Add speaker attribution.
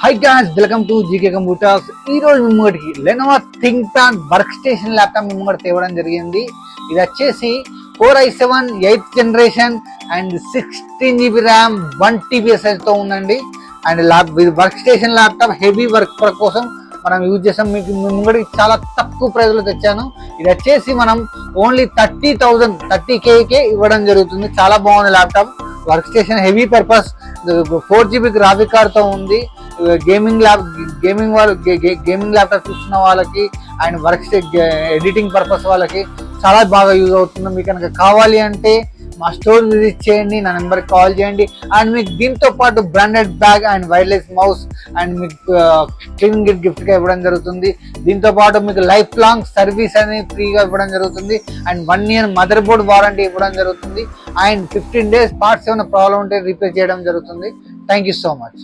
Speaker 1: High guys, welcome to GK computers. ఈ రోజు మీ ముంగడికి Lenovo ThinkPad work station laptop మీ ముంగడి తేవడం జరిగింది. ఇది వచ్చేసి Core i7 8th generation and 16GB RAM 1TB SSD తో ఉందండి. And work station laptop heavy work కోసం మనం యూజ్ చేసాం. మీకు ముంగడికి చాలా తక్కువ ప్రైస్ లో తెచ్చాను. ఇది వచ్చేసి మనం ఓన్లీ 30K ఇవ్వడం జరుగుతుంది. చాలా బాగుంది laptop. Work station heavy purpose 4GB graphic card తో ఉంది. గేమింగ్ ల్యాప్టాప్ చూస్తున్న వాళ్ళకి అండ్ వర్క్ ఎడిటింగ్ పర్పస్ వాళ్ళకి చాలా బాగా యూజ్ అవుతుంది. మీకు కనుక కావాలి అంటే మా స్టోర్ విజిట్ చేయండి, నా నెంబర్కి కాల్ చేయండి. అండ్ మీకు దీంతో పాటు branded bag and wireless mouse and మీకు క్లీనింగ్ కిట్ గిఫ్ట్గా ఇవ్వడం జరుగుతుంది. దీంతో పాటు మీకు లైఫ్ లాంగ్ సర్వీస్ అనేది ఫ్రీగా ఇవ్వడం జరుగుతుంది. And 1 year mother board warranty ఇవ్వడం జరుగుతుంది. అండ్ 15 days పార్ట్స్ ఏమైనా ప్రాబ్లం ఉంటే రిపేర్ చేయడం జరుగుతుంది. Thank you so much.